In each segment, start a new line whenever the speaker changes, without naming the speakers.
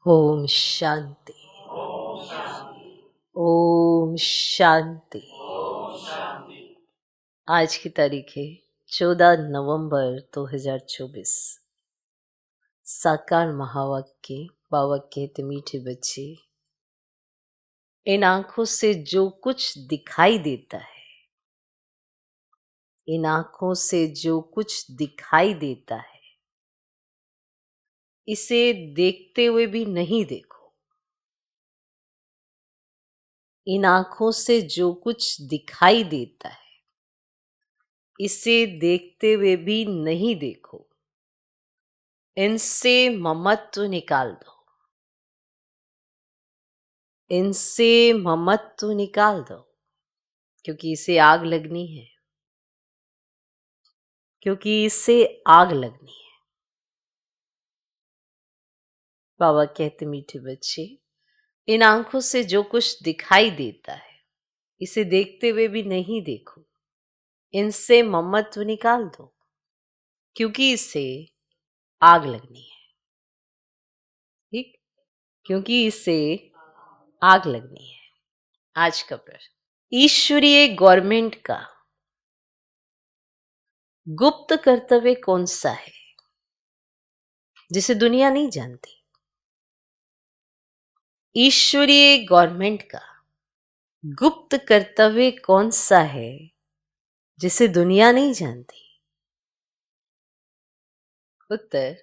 ओम शांति। ओम शांति। आज की तारीख है 14 नवंबर 2024। साकार महावाक्य बाबा कहते मीठे बच्चे, इन आंखों से जो कुछ दिखाई देता है, इन आंखों से जो कुछ दिखाई देता है, इसे देखते हुए भी नहीं देखो। इन आंखों से जो कुछ दिखाई देता है, इसे देखते हुए भी नहीं देखो। इनसे ममत्व निकाल दो, इनसे ममत्व निकाल दो, क्योंकि इसे आग लगनी है, क्योंकि इससे आग लगनी है। बाबा कहते मीठे बच्चे, इन आंखों से जो कुछ दिखाई देता है, इसे देखते हुए भी नहीं देखो। इनसे ममत्व निकाल दो, क्योंकि इसे आग लगनी है। ठीक, क्योंकि इसे आग लगनी है। आज का प्रश्न, ईश्वरीय गवर्नमेंट का गुप्त कर्तव्य कौन सा है जिसे दुनिया नहीं जानती? ईश्वरीय गवर्नमेंट का गुप्त कर्तव्य कौन सा है जिसे दुनिया नहीं जानती? उत्तर,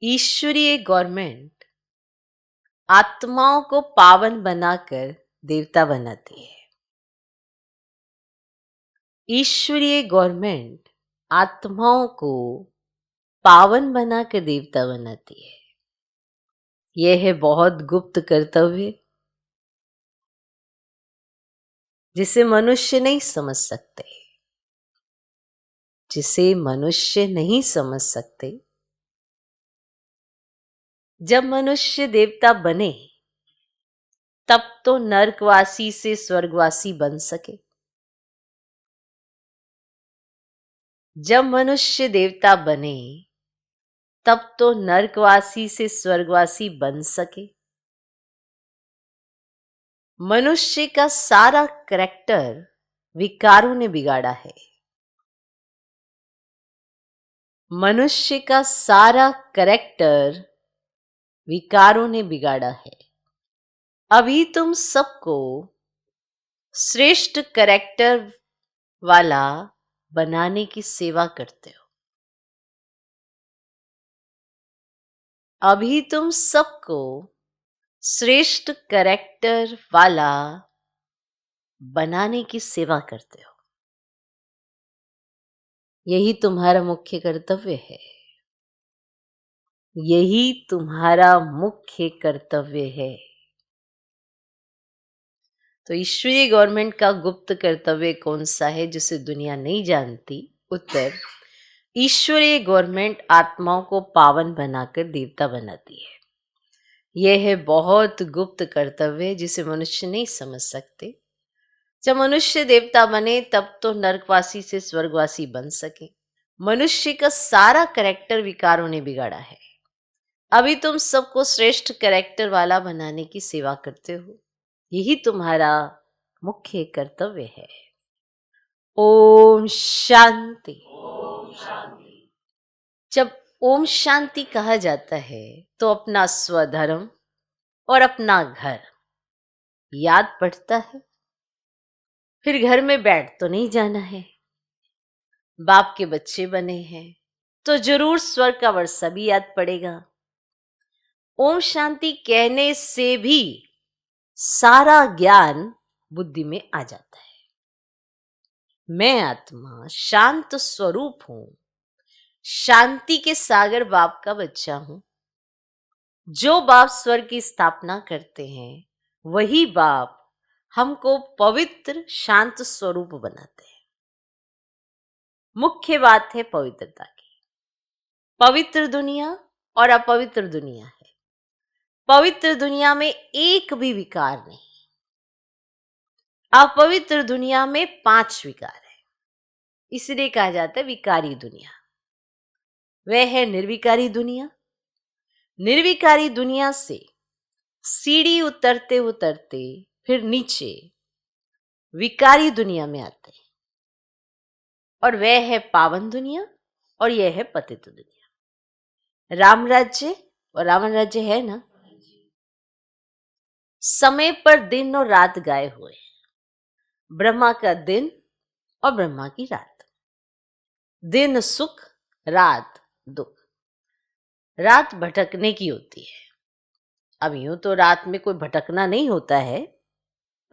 ईश्वरीय गवर्नमेंट आत्माओं को पावन बनाकर देवता बनाती है। ईश्वरीय गवर्नमेंट आत्माओं को पावन बनाकर देवता बनाती है। यह है बहुत गुप्त कर्तव्य जिसे मनुष्य नहीं समझ सकते, जिसे मनुष्य नहीं समझ सकते। जब मनुष्य देवता बने तब तो नरकवासी से स्वर्गवासी बन सके। जब मनुष्य देवता बने तब तो नरकवासी से स्वर्गवासी बन सके। मनुष्य का सारा करैक्टर विकारों ने बिगाड़ा है। मनुष्य का सारा करैक्टर विकारों ने बिगाड़ा है। अभी तुम सबको श्रेष्ठ करैक्टर वाला बनाने की सेवा करते हो। अभी तुम सबको श्रेष्ठ करैक्टर वाला बनाने की सेवा करते हो। यही तुम्हारा मुख्य कर्तव्य है। यही तुम्हारा मुख्य कर्तव्य है। तो ईश्वरीय गवर्नमेंट का गुप्त कर्तव्य कौन सा है जिसे दुनिया नहीं जानती? उत्तर, ईश्वरीय गवर्नमेंट आत्माओं को पावन बनाकर देवता बनाती है। यह है बहुत गुप्त कर्तव्य जिसे मनुष्य नहीं समझ सकते। जब मनुष्य देवता बने तब तो नरकवासी से स्वर्गवासी बन सके। मनुष्य का सारा करैक्टर विकारों ने बिगाड़ा है। अभी तुम सबको श्रेष्ठ करैक्टर वाला बनाने की सेवा करते हो। यही तुम्हारा मुख्य कर्तव्य है। ओम शांति। जब ओम शांति कहा जाता है तो अपना स्वधर्म और अपना घर याद पड़ता है। फिर घर में बैठ तो नहीं जाना है। बाप के बच्चे बने हैं तो जरूर स्वर्ग का वर्षा भी याद पड़ेगा। ओम शांति कहने से भी सारा ज्ञान बुद्धि में आ जाता है। मैं आत्मा शांत स्वरूप हूं, शांति के सागर बाप का बच्चा हूं। जो बाप स्वर्ग की स्थापना करते हैं वही बाप हमको पवित्र शांत स्वरूप बनाते हैं। मुख्य बात है पवित्रता की। पवित्र दुनिया और अपवित्र दुनिया है। पवित्र दुनिया में एक भी विकार नहीं। अपवित्र दुनिया में 5 विकार है। इसलिए कहा जाता है विकारी दुनिया। वह है निर्विकारी दुनिया, निर्विकारी दुनिया से सीढ़ी उतरते उतरते फिर नीचे विकारी दुनिया में आते हैं, और वह है पावन दुनिया और यह है पतित दुनिया। राम राज्य और रावण राज्य है ना, समय पर दिन और रात गाए हुए, ब्रह्मा का दिन और ब्रह्मा की रात। दिन सुख, रात दुख। रात भटकने की होती है। अब यूं तो रात में कोई भटकना नहीं होता है,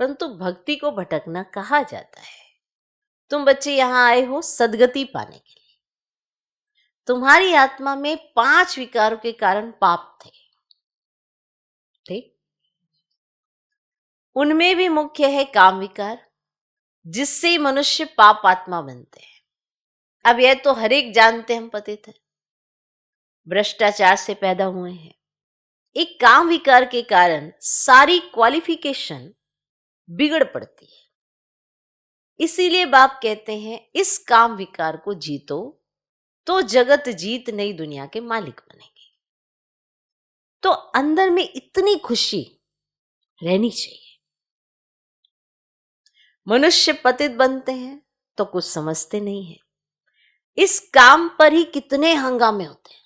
परंतु भक्ति को भटकना कहा जाता है। तुम बच्चे यहां आए हो सदगति पाने के लिए। तुम्हारी आत्मा में 5 विकारों के कारण पाप थे, ठीक? उनमें भी मुख्य है काम विकार, जिससे मनुष्य पाप आत्मा बनते हैं। अब यह तो हर एक जानते हम पतित है, भ्रष्टाचार से पैदा हुए हैं। एक काम विकार के कारण सारी क्वालिफिकेशन बिगड़ पड़ती है। इसीलिए बाप कहते हैं इस काम विकार को जीतो तो जगत जीत नई दुनिया के मालिक बनेंगे। तो अंदर में इतनी खुशी रहनी चाहिए। मनुष्य पतित बनते हैं तो कुछ समझते नहीं है। इस काम पर ही कितने हंगामे होते हैं,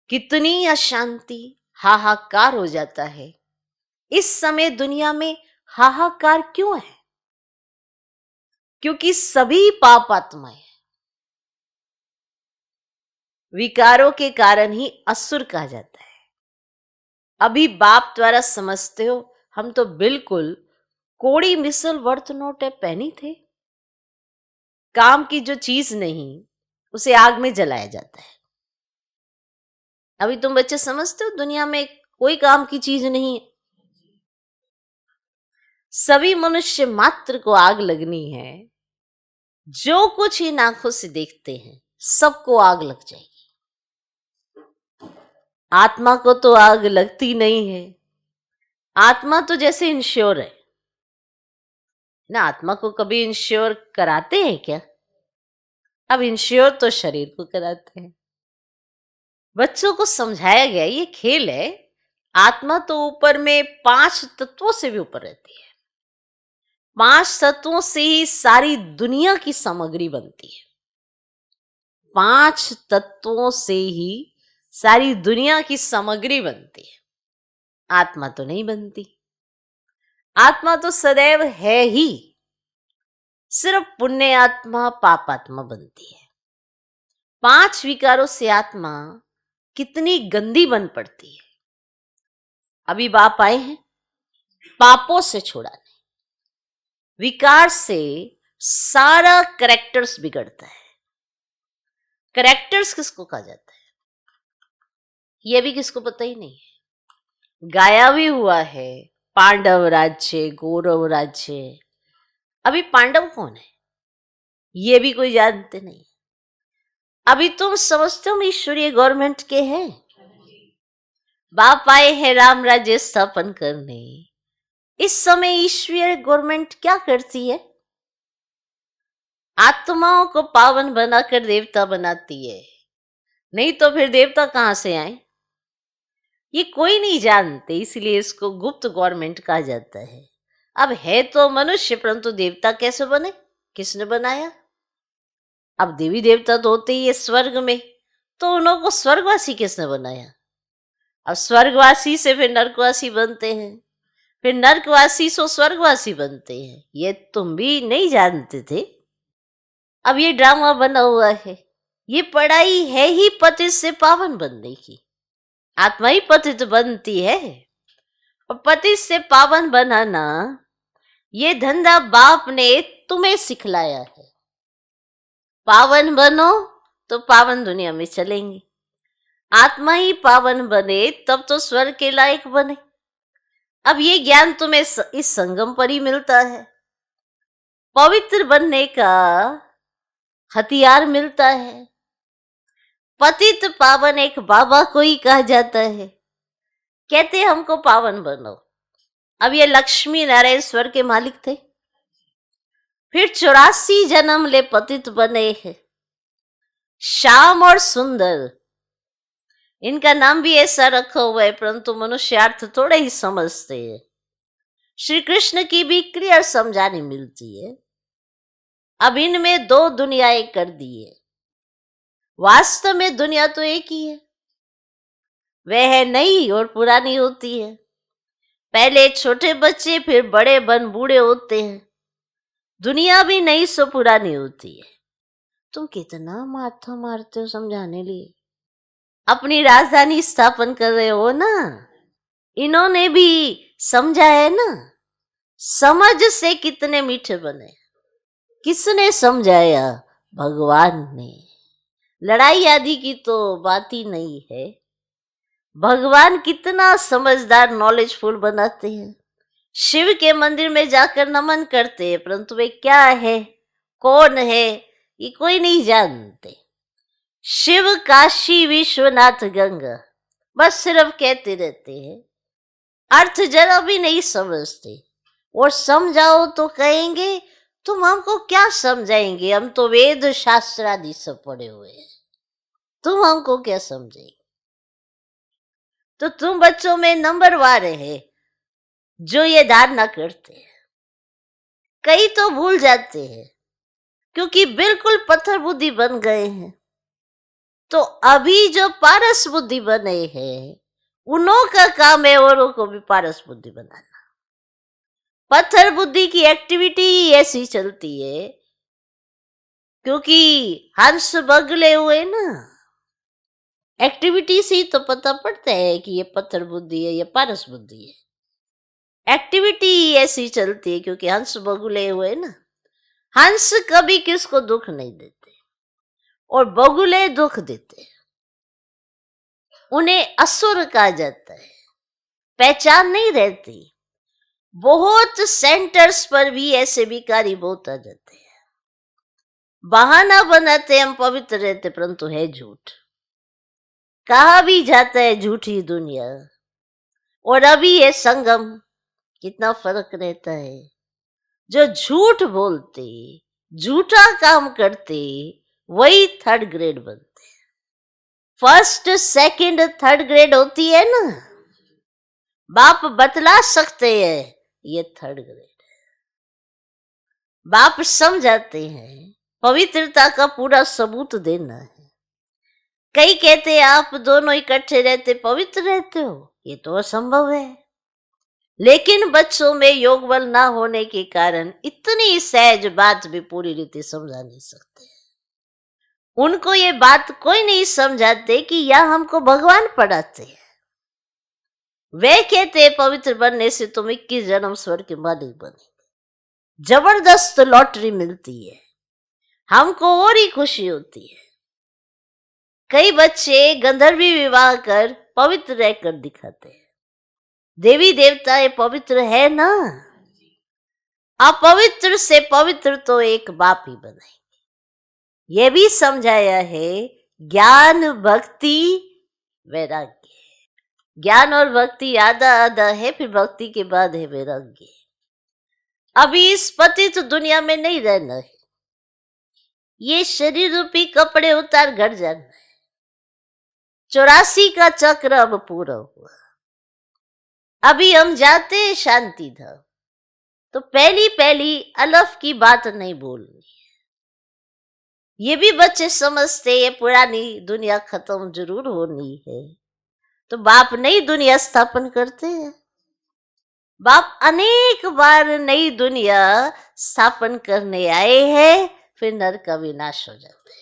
कितनी अशांति, हाहाकार हो जाता है। इस समय दुनिया में हाहाकार क्यों है? क्योंकि सभी पाप आत्माएं विकारों के कारण ही असुर कहा जाता है। अभी बाप द्वारा समझते हो, हम तो बिल्कुल कोड़ी मिसल वर्थ नोट है पहनी थे। काम की जो चीज नहीं उसे आग में जलाया जाता है। अभी तुम बच्चे समझते हो दुनिया में कोई काम की चीज नहीं है। सभी मनुष्य मात्र को आग लगनी है। जो कुछ इन आंखों से देखते हैं सबको आग लग जाएगी। आत्मा को तो आग लगती नहीं है। आत्मा तो जैसे इंश्योर है ना। आत्मा को कभी इंश्योर कराते हैं क्या? अब इंश्योर तो शरीर को कराते हैं। बच्चों को समझाया गया ये खेल है। आत्मा तो ऊपर में 5 तत्वों से भी ऊपर रहती है। 5 तत्वों से ही सारी दुनिया की सामग्री बनती है। 5 तत्वों से ही सारी दुनिया की सामग्री बनती है। आत्मा तो नहीं बनती। आत्मा तो सदैव है ही। सिर्फ पुण्य आत्मा पाप आत्मा बनती है। 5 विकारों से आत्मा कितनी गंदी बन पड़ती है। अभी बाप आए हैं पापों से छुड़ाने। विकार से सारा कैरेक्टर्स बिगड़ता है। कैरेक्टर्स किसको कहा जाता है यह भी किसको पता ही नहीं है। गाया भी हुआ है पांडव राज्य, कौरव राज्य। अभी पांडव कौन है ये भी कोई जानते नहीं। अभी तुम समझते हो ईश्वरीय गवर्नमेंट के हैं। बाप आए हैं राम राज्य स्थापन करने। इस समय ईश्वरीय गवर्नमेंट क्या करती है? आत्माओं को पावन बनाकर देवता बनाती है। नहीं तो फिर देवता कहां से आए ये कोई नहीं जानते। इसलिए इसको गुप्त गवर्नमेंट कहा जाता है। अब है तो मनुष्य, परंतु देवता कैसे बने, किसने बनाया? अब देवी देवता तो होते ही है स्वर्ग में, तो उन्हों को स्वर्गवासी किसने बनाया? अब स्वर्गवासी से फिर नरकवासी बनते हैं, फिर नरकवासी से स्वर्गवासी बनते हैं। ये तुम भी नहीं जानते थे। अब ये ड्रामा बना हुआ है। ये पढ़ाई है ही पतित से पावन बनने की। आत्मा ही पतित बनती है और पतित से पावन बनाना ये धंधा बाप ने तुम्हें सिखलाया है। पावन बनो तो पावन दुनिया में चलेंगे। आत्मा ही पावन बने तब तो स्वर्ग के लायक बने। अब ये ज्ञान तुम्हें इस संगम पर ही मिलता है। पवित्र बनने का हथियार मिलता है। पतित पावन एक बाबा को ही कहा जाता है। कहते हमको पावन बनो। अब ये लक्ष्मी नारायण स्वर्ग के मालिक थे, फिर 84 जन्म ले पतित बने हैं। श्याम और सुंदर इनका नाम भी ऐसा रखा हुआ है, परंतु मनुष्यार्थ थोड़े ही समझते हैं। श्री कृष्ण की भी क्लियर समझानी मिलती है। अब इनमें दो दुनियाएं कर दी है। वास्तव में दुनिया तो एक ही है, वह है नई और पुरानी होती है। पहले छोटे बच्चे फिर बड़े बन बूढ़े होते हैं। दुनिया भी नई सो पुरानी होती है। तुम कितना माथा मारते हो समझाने लिए। अपनी राजधानी स्थापन कर रहे हो ना, इन्होंने भी समझा है ना। समझ से कितने मीठे बने। किसने समझाया? भगवान ने। लड़ाई आदि की तो बात ही नहीं है। भगवान कितना समझदार नॉलेजफुल बनाते हैं। शिव के मंदिर में जाकर नमन करते हैं, परंतु वे क्या है, कौन है, ये कोई नहीं जानते। शिव, काशी, विश्वनाथ, गंगा, बस सिर्फ कहते रहते हैं, अर्थ जरा भी नहीं समझते। और समझाओ तो कहेंगे तुम हमको क्या समझाएंगे, हम तो वेद शास्त्र आदि सब पढ़े हुए हैं, तुम हमको क्या समझेंगे। तो तुम बच्चों में नंबर वार है जो ये धारणा करते हैं। कई तो भूल जाते हैं क्योंकि बिल्कुल पत्थर बुद्धि बन गए हैं। तो अभी जो पारस बुद्धि बने हैं, उन्हों का काम है औरों को भी पारस बुद्धि बनाना। पत्थर बुद्धि की एक्टिविटी ऐसी चलती है क्योंकि हंस बगले हुए ना, एक्टिविटी से ही तो पता पड़ता है कि ये पत्थर बुद्धि है, ये पारस बुद्धि है। एक्टिविटी ऐसी चलती है क्योंकि हंस बगुले हुए ना। हंस कभी किसको दुख नहीं देते और बगुले दुख देते हैं। उन्हें असुर कहा जाता है, पहचान नहीं रहती। बहुत सेंटर्स पर भी ऐसे भिखारी बहुत आ जाते हैं। बहाना बनाते हम पवित्र रहते, परंतु है झूठ। कहा भी जाता है झूठी दुनिया। और अभी ये संगम, कितना फर्क रहता है। जो झूठ बोलते, झूठा काम करते, वही थर्ड ग्रेड बनते। फर्स्ट, सेकंड, थर्ड ग्रेड होती है ना, बाप बतला सकते हैं, ये थर्ड ग्रेड। बाप समझाते हैं, पवित्रता का पूरा सबूत देना है। कई कहते हैं आप दोनों इकट्ठे रहते पवित्र रहते हो, ये तो असंभव है। लेकिन बच्चों में योग बल ना होने के कारण इतनी सहज बात भी पूरी रीति समझा नहीं सकते। उनको ये बात कोई नहीं समझाते कि यह हमको भगवान पढ़ाते हैं। वे कहते हैं पवित्र बनने से तुम 21 जन्म स्वर्ग के मालिक बनेंगे। जबरदस्त लॉटरी मिलती है, हमको और ही खुशी होती है। कई बच्चे गंधर्वी विवाह कर पवित्र रहकर दिखाते हैं। देवी देवता ये पवित्र है ना, अपवित्र से पवित्र तो एक बाप ही बनाएंगे। ये भी समझाया है ज्ञान, भक्ति, वैराग्य। ज्ञान और भक्ति आधा आधा है, फिर भक्ति के बाद है वैराग्य। अभी इस पतित दुनिया में नहीं रहना है। ये शरीर रूपी कपड़े उतार घर जाना है। 84 का चक्र अब पूरा हुआ। अभी हम जाते हैं शांति धाम, तो पहली पहली अलफ की बात नहीं बोलनी। ये भी बच्चे समझते ये पुरानी दुनिया खत्म जरूर होनी है, तो बाप नई दुनिया स्थापन करते हैं। बाप अनेक बार नई दुनिया स्थापन करने आए हैं, फिर नरक का विनाश हो जाता है।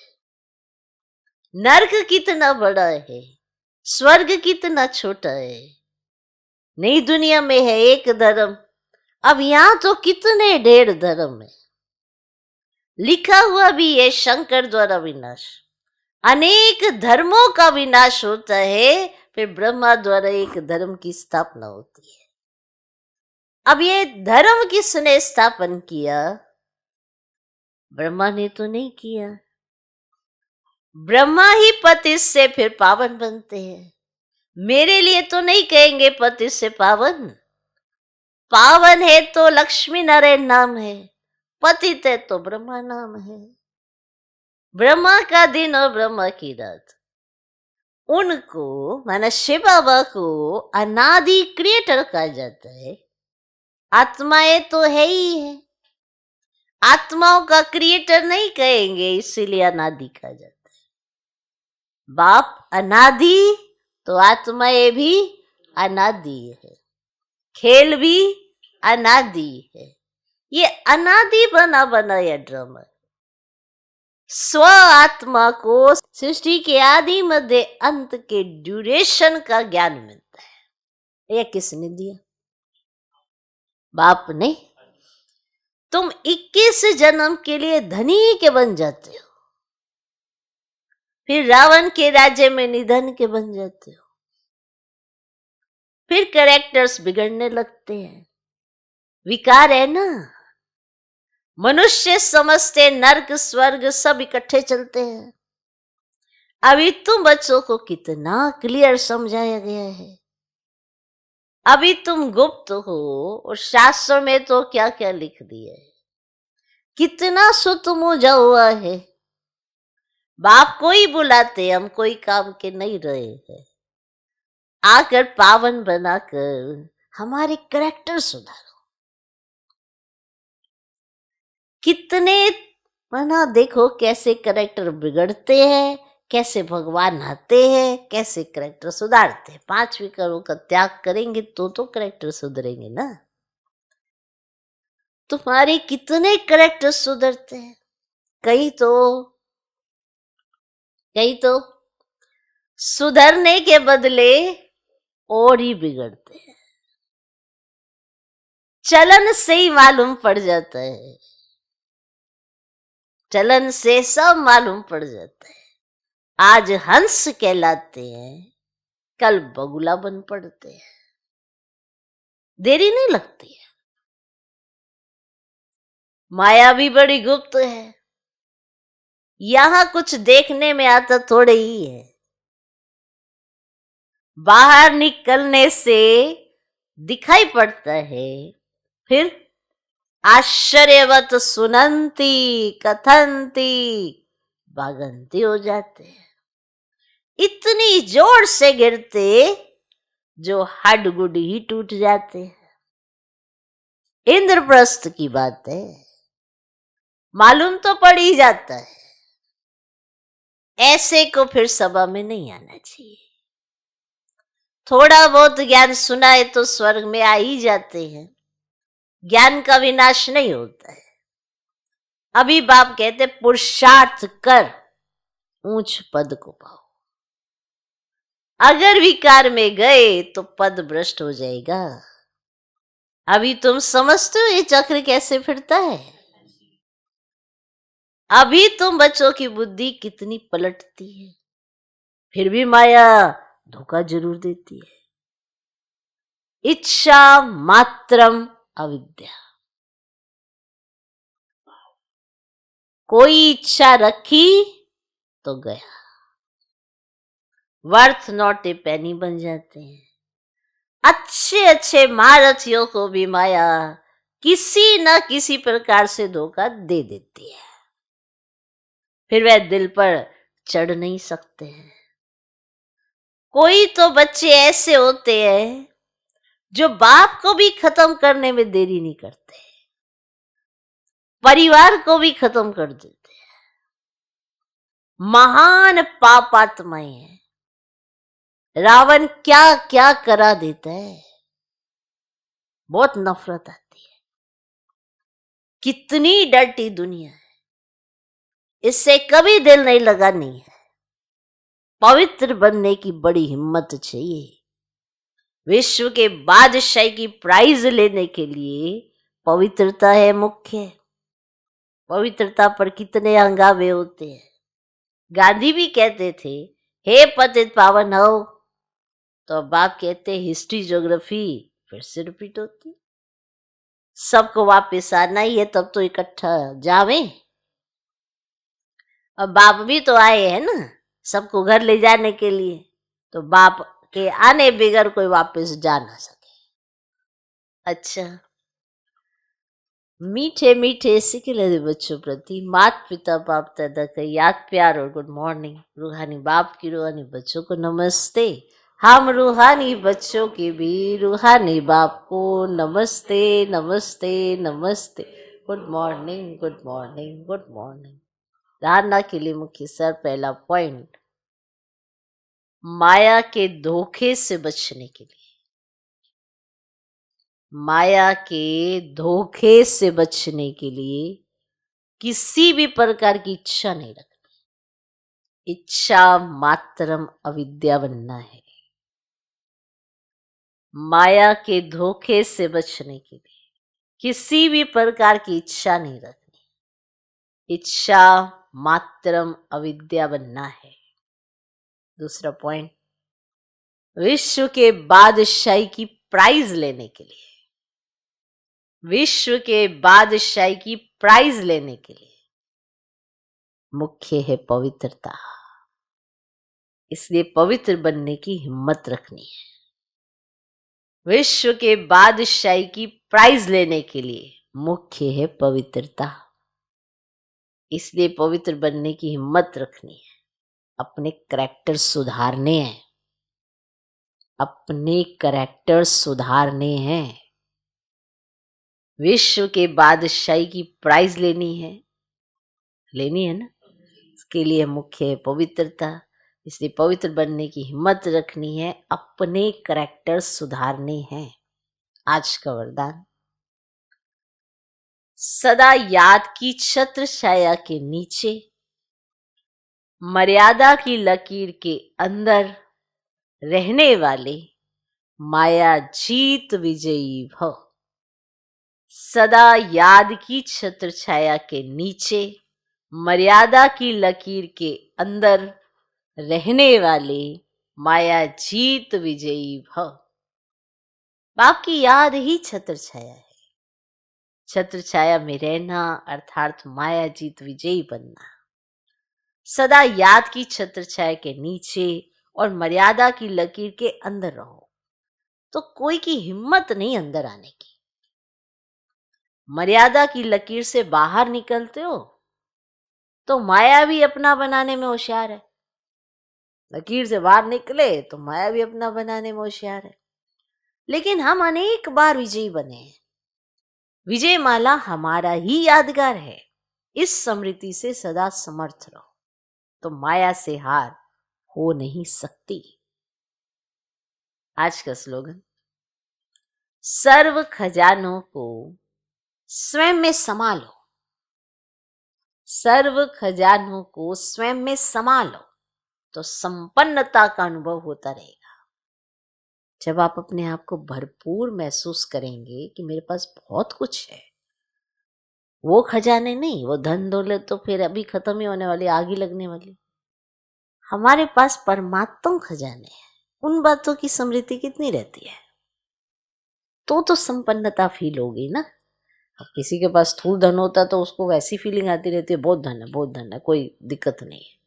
नरक कितना बड़ा है, स्वर्ग कितना छोटा है। नई दुनिया में है एक धर्म, अब यहां तो कितने ढेर धर्म है। लिखा हुआ भी है शंकर द्वारा विनाश। अनेक धर्मों का विनाश होता है, फिर ब्रह्मा द्वारा एक धर्म की स्थापना होती है। अब ये धर्म किसने स्थापन किया? ब्रह्मा ने तो नहीं किया। ब्रह्मा ही पति से फिर पावन बनते हैं। मेरे लिए तो नहीं कहेंगे पति से पावन। पावन है तो लक्ष्मी नारायण नाम है, पतित है तो ब्रह्मा नाम है। ब्रह्मा का दिन और ब्रह्मा की रात, उनको माना शिव बाबा को अनादि क्रिएटर कहा जाता है। आत्माएं तो है ही है, आत्माओं का क्रिएटर नहीं कहेंगे, इसीलिए अनादि कहा जाता है। बाप अनादि तो आत्माएं भी अनादि है, खेल भी अनादि है। ये अनादि बना बनाया ड्रामा है। स्व आत्मा को सृष्टि के आदि मध्य अंत के ड्यूरेशन का ज्ञान मिलता है। यह किसने दिया? बाप ने। तुम 21 जन्म के लिए धनी के बन जाते हो, फिर रावण के राज्य में निधन के बन जाते हो, फिर कैरेक्टर्स बिगड़ने लगते हैं। विकार है ना। मनुष्य समझते नर्क स्वर्ग सब इकट्ठे चलते हैं। अभी तुम बच्चों को कितना क्लियर समझाया गया है। अभी तुम गुप्त हो और शास्त्र में तो क्या क्या लिख दिया है, कितना सुतमुजा हुआ है। बाप को ही बुलाते, हम कोई काम के नहीं रहे हैं। आकर पावन बनाकर हमारे करैक्टर सुधारो। कितने मना देखो कैसे करैक्टर बिगड़ते हैं, कैसे भगवान आते हैं, कैसे करैक्टर सुधारते हैं। 5 विकारों का त्याग करेंगे तो करैक्टर सुधरेंगे ना। तुम्हारे कितने करैक्टर सुधरते हैं, कई तो सुधरने के बदले और ही बिगड़ते हैं। चलन से ही मालूम पड़ जाता है, चलन से सब मालूम पड़ जाता है। आज हंस कहलाते हैं, कल बगुला बन पड़ते हैं। देरी नहीं लगती है। माया भी बड़ी गुप्त है, यहां कुछ देखने में आता थोड़े ही है। बाहर निकलने से दिखाई पड़ता है, फिर आश्चर्यवत सुनंती कथंती भागंती हो जाते हैं। इतनी जोर से गिरते जो हड्ड-गुड ही टूट जाते हैं। इंद्रप्रस्थ की बात है, मालूम तो पड़ ही जाता है। ऐसे को फिर सभा में नहीं आना चाहिए। थोड़ा बहुत ज्ञान सुनाए तो स्वर्ग में आ ही जाते हैं, ज्ञान का विनाश नहीं होता है। अभी बाप कहते पुरुषार्थ कर ऊंच पद को पाओ। अगर विकार में गए तो पद भ्रष्ट हो जाएगा। अभी तुम समझते हो ये चक्र कैसे फिरता है? अभी तुम बच्चों की बुद्धि कितनी पलटती है, फिर भी माया धोखा जरूर देती है। इच्छा मात्रम अविद्या। कोई इच्छा रखी तो गया, वर्थ नॉट ए पेनी बन जाते हैं। अच्छे अच्छे महारथियों को भी माया किसी न किसी प्रकार से धोखा दे देती है, फिर वह दिल पर चढ़ नहीं सकते हैं। कोई तो बच्चे ऐसे होते हैं जो बाप को भी खत्म करने में देरी नहीं करते, परिवार को भी खत्म कर देते हैं। महान पापात्माएं हैं। रावण क्या क्या करा देता है, बहुत नफरत आती है। कितनी डर्टी दुनिया है, इससे कभी दिल नहीं लगानी है। पवित्र बनने की बड़ी हिम्मत चाहिए। विश्व के बादशाह की प्राइज लेने के लिए पवित्रता है मुख्य। पवित्रता पर कितने हंगामे होते हैं। गांधी भी कहते थे हे पतित पावन हो, तो बाप कहते हिस्ट्री ज्योग्राफी फिर से रिपीट होती। सबको वापस आना ही है, तब तो इकट्ठा जावे। अब बाप भी तो आए हैं ना सबको घर ले जाने के लिए, तो बाप के आने बगैर कोई वापस जा ना सके। अच्छा, मीठे मीठे सिखिले बच्चों प्रति माता पिता बाप दादा का याद प्यार और गुड मॉर्निंग। रूहानी बाप की रूहानी बच्चों को नमस्ते। हम रूहानी बच्चों के भी रूहानी बाप को नमस्ते नमस्ते नमस्ते। Good morning good morning good morning. धारणा के लिए मुख्य सर पहला पॉइंट, माया के धोखे से बचने के लिए, माया के धोखे से बचने के लिए किसी भी प्रकार की इच्छा नहीं रखनी। इच्छा मात्रम अविद्या बनना है। माया के धोखे से बचने के लिए किसी भी प्रकार की इच्छा नहीं रखनी। इच्छा मात्रम अविद्या बनना है। दूसरा पॉइंट, विश्व के बादशाही की प्राइज लेने के लिए, विश्व के बादशाही की प्राइज लेने के लिए मुख्य है पवित्रता। इसलिए पवित्र बनने की हिम्मत रखनी है। विश्व के बादशाही की प्राइज लेने के लिए मुख्य है पवित्रता। इसलिए पवित्र बनने की हिम्मत रखनी है। अपने करैक्टर सुधारने हैं, अपने करैक्टर सुधारने हैं। विश्व के बादशाही की प्राइज लेनी है ना। इसके लिए मुख्य है पवित्रता। इसलिए पवित्र बनने की हिम्मत रखनी है, अपने करैक्टर सुधारने हैं। आज का वरदान, सदा याद की छत्र छाया के नीचे, मर्यादा की लकीर के अंदर रहने वाले माया जीत विजयी भव। सदा याद की छत्र छाया के नीचे, मर्यादा की लकीर के अंदर रहने वाले माया जीत विजयी भव। बाप की याद ही छत्र छाया है। छत्र छाया में रहना अर्थात माया जीत विजयी बनना। सदा याद की छत्र छाया के नीचे और मर्यादा की लकीर के अंदर रहो, तो कोई की हिम्मत नहीं अंदर आने की। मर्यादा की लकीर से बाहर निकलते हो तो माया भी अपना बनाने में होशियार है। लकीर से बाहर निकले तो माया भी अपना बनाने में होशियार है। लेकिन हम अनेक बार विजयी बने हैं। विजय माला हमारा ही यादगार है। इस स्मृति से सदा समर्थ रहो तो माया से हार हो नहीं सकती। आज का स्लोगन, सर्व खजानों को स्वयं में समा लो। सर्व खजानों को स्वयं में समा लो तो संपन्नता का अनुभव होता रहेगा। जब आप अपने आप को भरपूर महसूस करेंगे कि मेरे पास बहुत कुछ है, वो खजाने नहीं, वो धन दौलत तो फिर अभी खत्म ही होने वाली, आग ही लगने वाली। हमारे पास परमात्म खजाने हैं। उन बातों की स्मृति कितनी रहती है तो संपन्नता फील होगी ना। अब किसी के पास स्थूल धन होता तो उसको वैसी फीलिंग आती रहती है, बहुत धन है बहुत धन है, कोई दिक्कत नहीं है।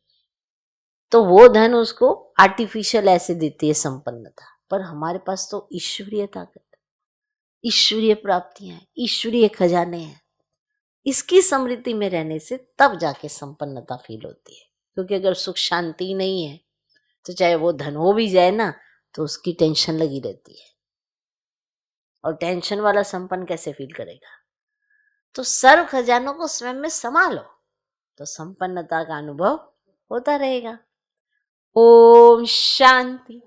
तो वो धन उसको आर्टिफिशियल ऐसे देती है संपन्नता। पर हमारे पास तो ईश्वरीय ताकत, ईश्वरीय प्राप्तियां, ईश्वरीय खजाने हैं। इसकी स्मृति में रहने से तब जाके संपन्नता फील होती है। क्योंकि अगर सुख शांति नहीं है तो चाहे वो धन हो भी जाए ना तो उसकी टेंशन लगी रहती है। और टेंशन वाला संपन्न कैसे फील करेगा। तो सर्व खजानों को स्वयं में संभालो तो संपन्नता का अनुभव होता रहेगा। ओम शांति।